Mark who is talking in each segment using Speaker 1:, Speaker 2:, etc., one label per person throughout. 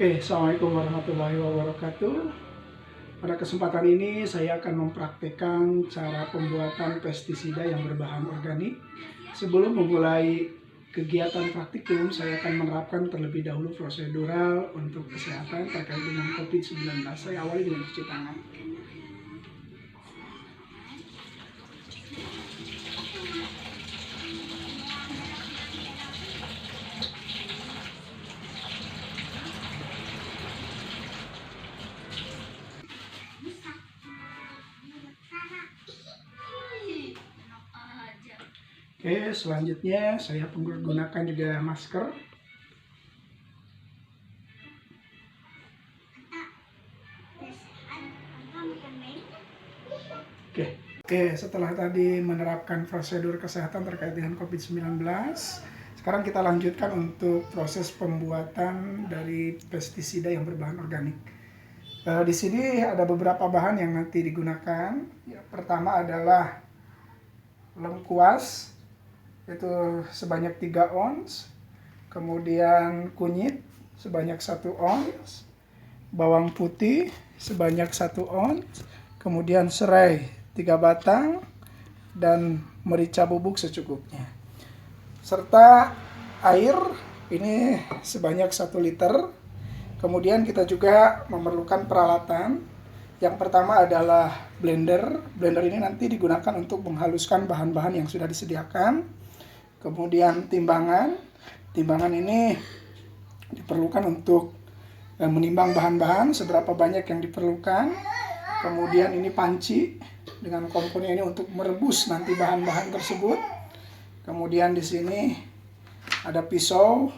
Speaker 1: Assalamualaikum warahmatullahi wabarakatuh. Pada kesempatan ini saya akan mempraktekkan cara pembuatan pestisida yang berbahan organik. Sebelum memulai kegiatan praktikum, saya akan menerapkan terlebih dahulu prosedural untuk kesehatan terkait dengan COVID-19. Saya awali dengan cuci tangan. Selanjutnya saya menggunakan juga masker. Setelah tadi menerapkan prosedur kesehatan terkait dengan COVID-19, sekarang kita lanjutkan untuk proses pembuatan dari pestisida yang berbahan organik. Di sini ada beberapa bahan yang nanti digunakan. Yang pertama adalah lengkuas, itu sebanyak 3 ons, kemudian kunyit sebanyak 1 ons, bawang putih sebanyak 1 ons, kemudian serai 3 batang, dan merica bubuk secukupnya, serta air ini sebanyak 1 liter. Kemudian kita juga memerlukan peralatan. Yang pertama adalah blender. Blender ini nanti digunakan untuk menghaluskan bahan-bahan yang sudah disediakan. Kemudian timbangan. Timbangan ini diperlukan untuk menimbang bahan-bahan seberapa banyak yang diperlukan. Kemudian ini panci dengan komponen ini untuk merebus nanti bahan-bahan tersebut. Kemudian di sini ada pisau.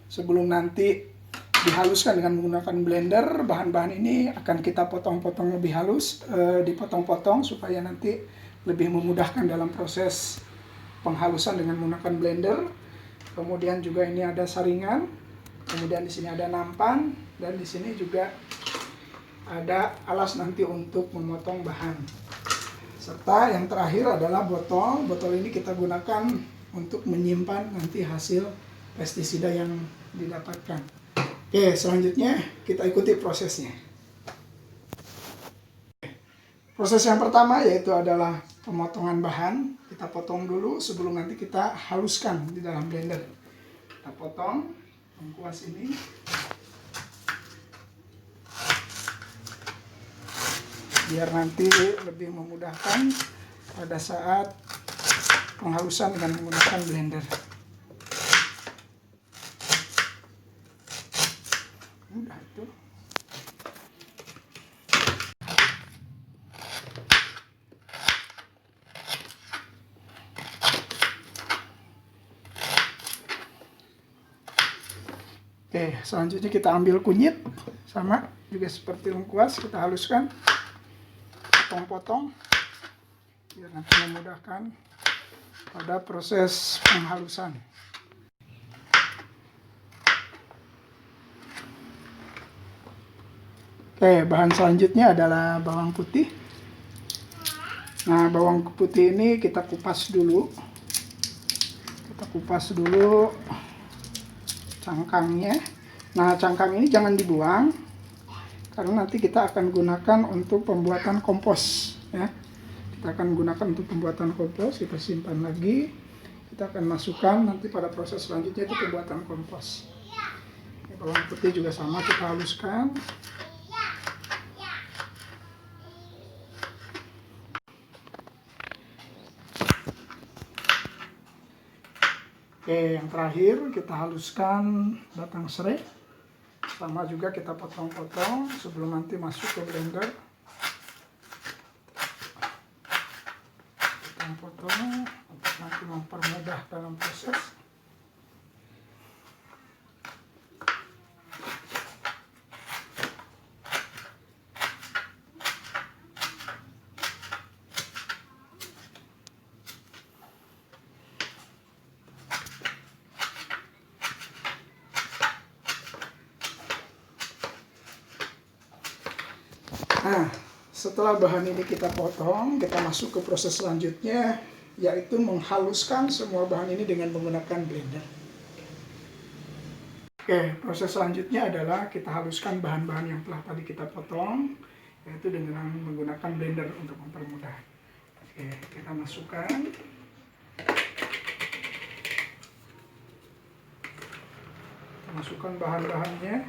Speaker 1: Sebelum nanti dihaluskan dengan menggunakan blender, bahan-bahan ini akan kita potong-potong lebih halus, dipotong-potong supaya nanti lebih memudahkan dalam proses penghalusan dengan menggunakan blender. Kemudian juga ini ada saringan, kemudian di sini ada nampan, dan di sini juga ada alas nanti untuk memotong bahan. Serta yang terakhir adalah botol. Botol ini kita gunakan untuk menyimpan nanti hasil pestisida yang didapatkan. Selanjutnya kita ikuti prosesnya. Proses yang pertama yaitu adalah pemotongan bahan. Kita potong dulu sebelum nanti kita haluskan di dalam blender. Kita potong lengkuas ini. Biar nanti lebih memudahkan pada saat penghalusan dengan menggunakan blender. Udah itu. Selanjutnya kita ambil kunyit, sama juga seperti lengkuas, kita haluskan, potong-potong, biar nanti memudahkan pada proses penghalusan. Bahan selanjutnya adalah bawang putih. Nah, bawang putih ini kita kupas dulu. Kita kupas dulu cangkangnya. Nah, cangkang ini jangan dibuang, karena nanti kita akan gunakan untuk pembuatan kompos. Kita akan gunakan untuk pembuatan kompos, kita simpan lagi. Kita akan masukkan nanti pada proses selanjutnya itu pembuatan kompos. Bawang putih juga sama, kita haluskan. Yang terakhir kita haluskan batang serai, sama juga kita potong-potong sebelum nanti masuk ke blender. Potong-potong untuk nanti mempermudah dalam proses. Nah, setelah bahan ini kita potong, kita masuk ke proses selanjutnya, yaitu menghaluskan semua bahan ini dengan menggunakan blender. Oke, proses selanjutnya adalah kita haluskan bahan-bahan yang telah tadi kita potong, yaitu dengan menggunakan blender untuk mempermudah. Oke, kita masukkan. Kita masukkan bahan-bahannya.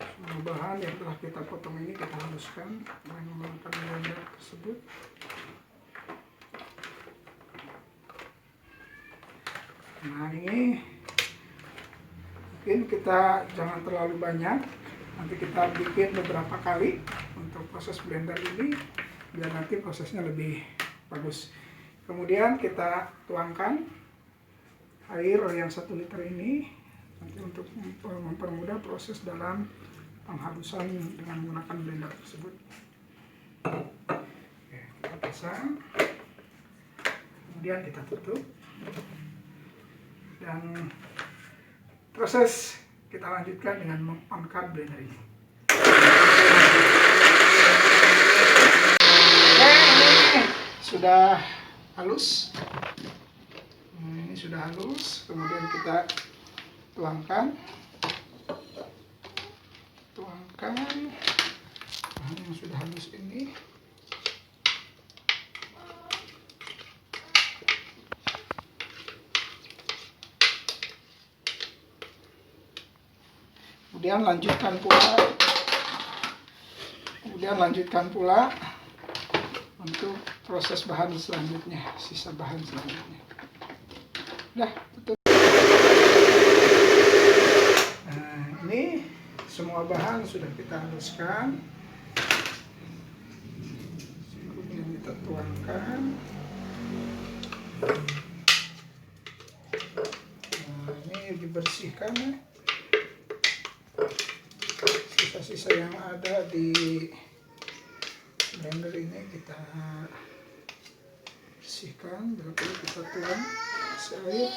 Speaker 1: Semua bahan yang telah kita potong ini kita haluskan dengan menggunakan blender tersebut. Nah, ini mungkin kita jangan terlalu banyak, nanti kita bikin beberapa kali untuk proses blender ini biar nanti prosesnya lebih bagus. Kemudian kita tuangkan air yang 1 liter ini nanti untuk mempermudah proses dalam penghalusan dengan menggunakan blender tersebut. Oke, kita pasang, kemudian kita tutup. Dan proses kita lanjutkan dengan meng-on-kan blender ini. Oke, ini sudah halus. Ini sudah halus, kemudian kita tuangkan bahan yang sudah halus ini. Kemudian lanjutkan pula untuk proses bahan selanjutnya, sisa bahan selanjutnya. Udah, tutup. Nah, ini semua bahan sudah kita haluskan. Kemudian kita tuangkan. Nah, ini dibersihkan ya. Sisa-sisa yang ada di blender ini kita bersihkan, lalu kita tuang air.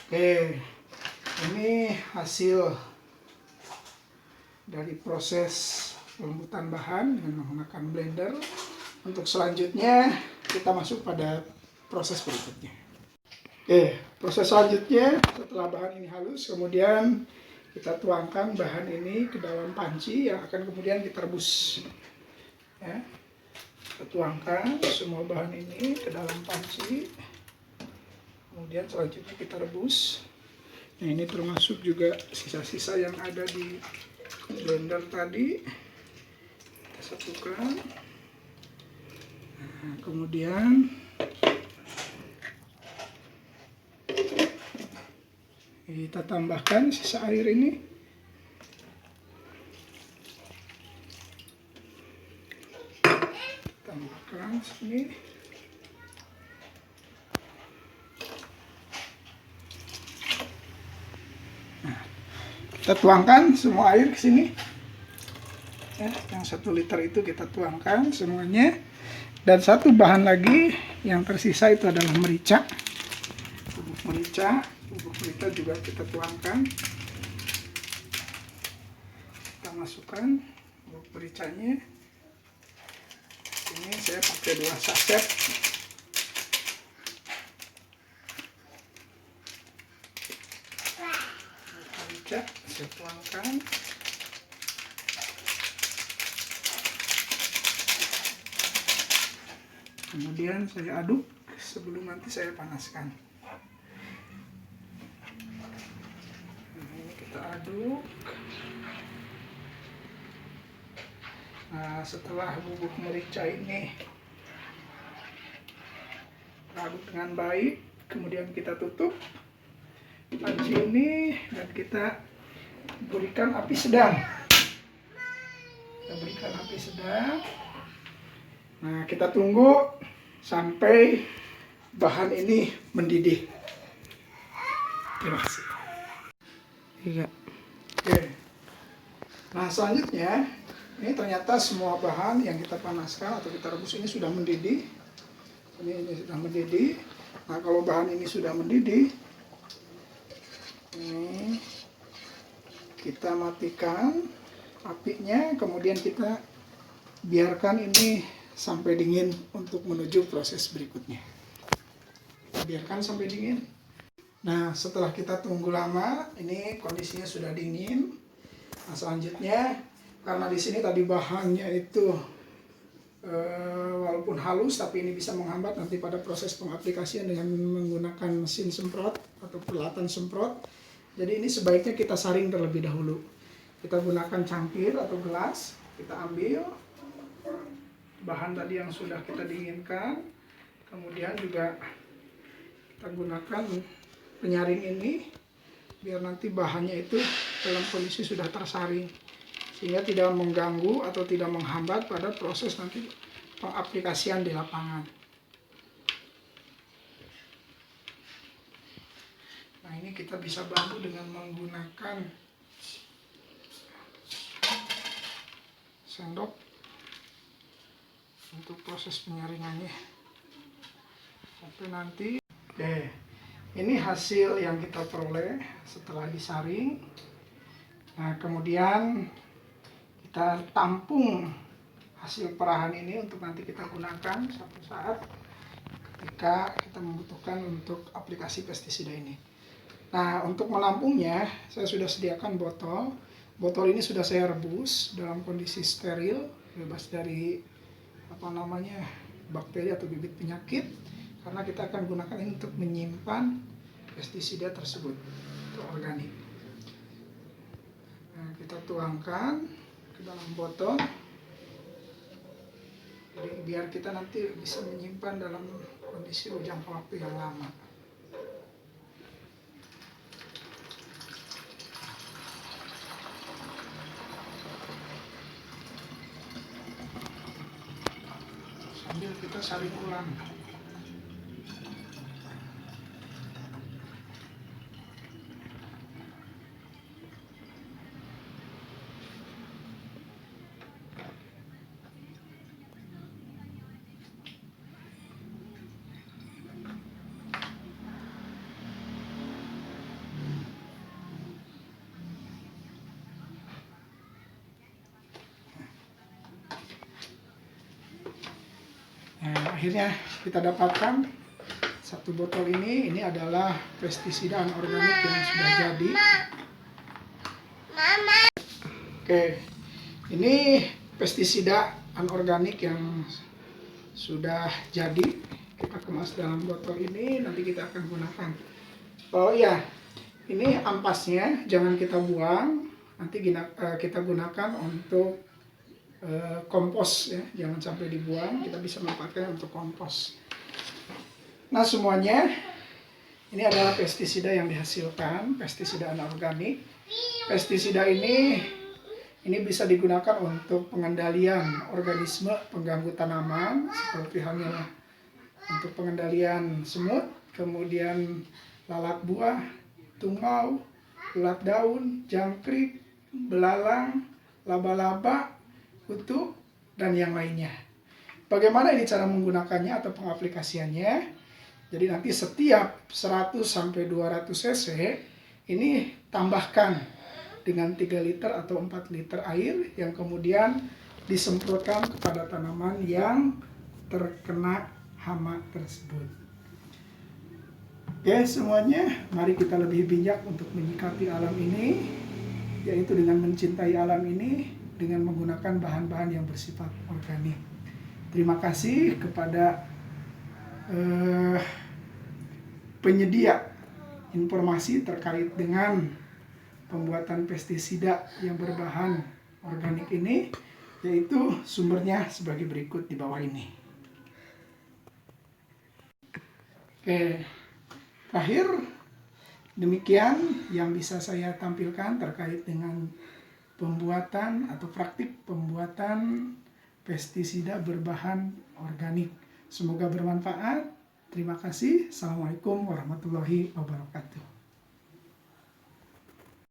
Speaker 1: Oke, ini hasil dari proses pelembutan bahan dengan menggunakan blender. Untuk selanjutnya kita masuk pada proses berikutnya. Oke, proses selanjutnya setelah bahan ini halus, kemudian kita tuangkan bahan ini ke dalam panci yang akan kemudian kita rebus. Ya, kita tuangkan semua bahan ini ke dalam panci, kemudian selanjutnya kita rebus. Nah, ini termasuk juga sisa-sisa yang ada di blender tadi. Satukan. Nah, kemudian kita tambahkan sisa air ini. Tambahkan sini. Nah, kita tuangkan semua air ke sini. Ya, yang 1 liter itu kita tuangkan semuanya. Dan satu bahan lagi yang tersisa itu adalah merica. Bubuk merica juga kita tuangkan. Kita masukkan bubuk mericanya. Ini saya pakai 2 saset. Merica saya tuangkan. Kemudian saya aduk sebelum nanti saya panaskan. Nah, ini kita aduk. Nah, setelah bubuk merica ini aduk dengan baik, kemudian kita tutup panci ini dan kita berikan api sedang. Kita berikan api sedang. Nah, kita tunggu sampai bahan ini mendidih. Terima kasih. Oke. Nah, selanjutnya ini ternyata semua bahan yang kita panaskan atau kita rebus ini sudah mendidih. Ini sudah mendidih. Nah, kalau bahan ini sudah mendidih, ini kita matikan apinya, kemudian kita biarkan ini sampai dingin untuk menuju proses berikutnya. Kita biarkan sampai dingin. Nah, setelah kita tunggu lama, ini kondisinya sudah dingin. Nah, selanjutnya karena di sini tadi bahannya itu walaupun halus, tapi ini bisa menghambat nanti pada proses pengaplikasian dengan menggunakan mesin semprot atau peralatan semprot. Jadi ini sebaiknya kita saring terlebih dahulu. Kita gunakan cangkir atau gelas, kita ambil bahan tadi yang sudah kita dinginkan, kemudian juga kita gunakan penyaring ini biar nanti bahannya itu dalam kondisi sudah tersaring, sehingga tidak mengganggu atau tidak menghambat pada proses nanti pengaplikasian di lapangan. Nah, ini kita bisa bantu dengan menggunakan sendok untuk proses penyaringannya sampai nanti. Oke, ini hasil yang kita peroleh setelah disaring. Nah, kemudian kita tampung hasil perahan ini untuk nanti kita gunakan suatu saat ketika kita membutuhkan untuk aplikasi pestisida ini. Nah, untuk menampungnya saya sudah sediakan botol. Botol ini sudah saya rebus dalam kondisi steril, bebas dari bakteri atau bibit penyakit, karena kita akan gunakan ini untuk menyimpan pestisida tersebut untuk organik. Nah, kita tuangkan ke dalam botol, jadi biar kita nanti bisa menyimpan dalam kondisi jangka waktu yang lama. Sambil kita saring ulang. Nah, akhirnya kita dapatkan satu botol ini adalah pestisida anorganik yang sudah jadi. Oke, ini pestisida anorganik yang sudah jadi. Kita kemas dalam botol ini, nanti kita akan gunakan. Oh iya, ini ampasnya jangan kita buang, nanti kita gunakan untuk kompos ya, jangan sampai dibuang, kita bisa memanfaatkan untuk kompos. Nah, semuanya ini adalah pestisida yang dihasilkan, pestisida anorganik. Pestisida ini bisa digunakan untuk pengendalian organisme pengganggu tanaman, seperti halnya untuk pengendalian semut, kemudian lalat buah, tungau, ulat daun, jangkrik, belalang, laba-laba, kutu, dan yang lainnya. Bagaimana ini cara menggunakannya atau pengaplikasiannya? Jadi nanti setiap 100-200 cc ini tambahkan dengan 3 liter atau 4 liter air yang kemudian disemprotkan kepada tanaman yang terkena hama tersebut. Oke semuanya, mari kita lebih bijak untuk menyikapi alam ini, yaitu dengan mencintai alam ini dengan menggunakan bahan-bahan yang bersifat organik. Terima kasih kepada penyedia informasi terkait dengan pembuatan pestisida yang berbahan organik ini, yaitu sumbernya sebagai berikut di bawah ini. Oke, terakhir demikian yang bisa saya tampilkan terkait dengan pembuatan atau praktik pembuatan pestisida berbahan organik. Semoga bermanfaat. Terima kasih. Assalamualaikum warahmatullahi wabarakatuh.